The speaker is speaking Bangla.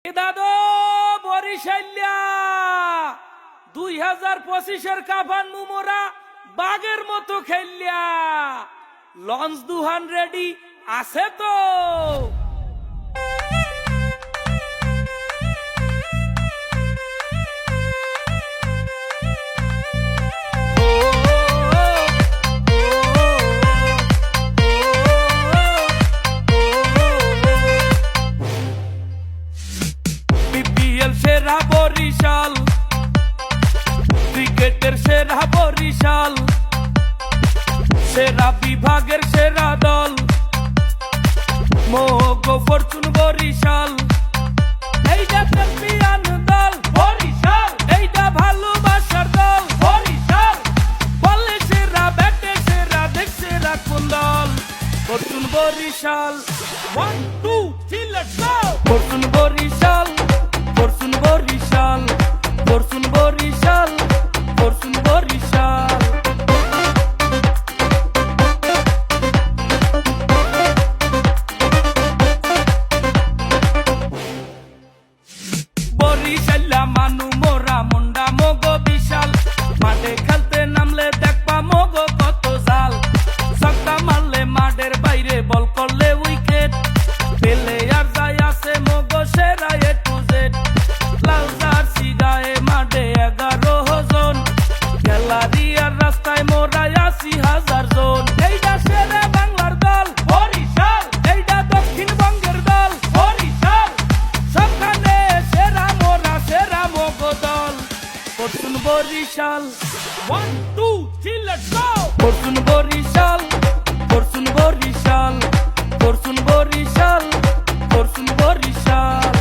দাদো বরিশাল্যা 2025-এর কাফান মুমোরা বাগের মতো খেললিয়া লঞ্চ দুহান রেডি আছে তো। সেরা বরিশাল ক্রিকেটের সেরা বরিশাল সেরা বিভাগের সেরা দল মোগো ফরচুন বরিশাল এইটা চ্যাম্পিয়ন দল বরিশাল এইটা ভালোবাসার দল বরিশাল বলে সেরা ব্যাটে সেরা দেখ সেরা কোন দল Fortune Barishal 1 2 3 let's go Fortune Barishal Fortune Barishal Fortune Barishal Fortune Barishal বরিশাল্লা মানু মোরা মুন্ডা মগো বিশাল মাঠে খেলতে নামলে দেখবা মগো কত জাল ছক্কা মারলে মাঠের বাইরে বল করলে উইকেট পেলে আর যায় আছে মগো সেরা এ টু জেড লাল জার্সি গায়ে মাঠে 11 জন গ্যালারি আর রাস্তায় মোরা 80,000 জন এইটা সেরা বাংলার দল বরিশাল এইটা দক্ষিণবঙ্গের দল বরিশাল সবখানে সেরা মোরা সেরা মগো দল Fortune Barishal 1 2 3 let's go Fortune Barishal Fortune Barishal Fortune Barishal Fortune Barishal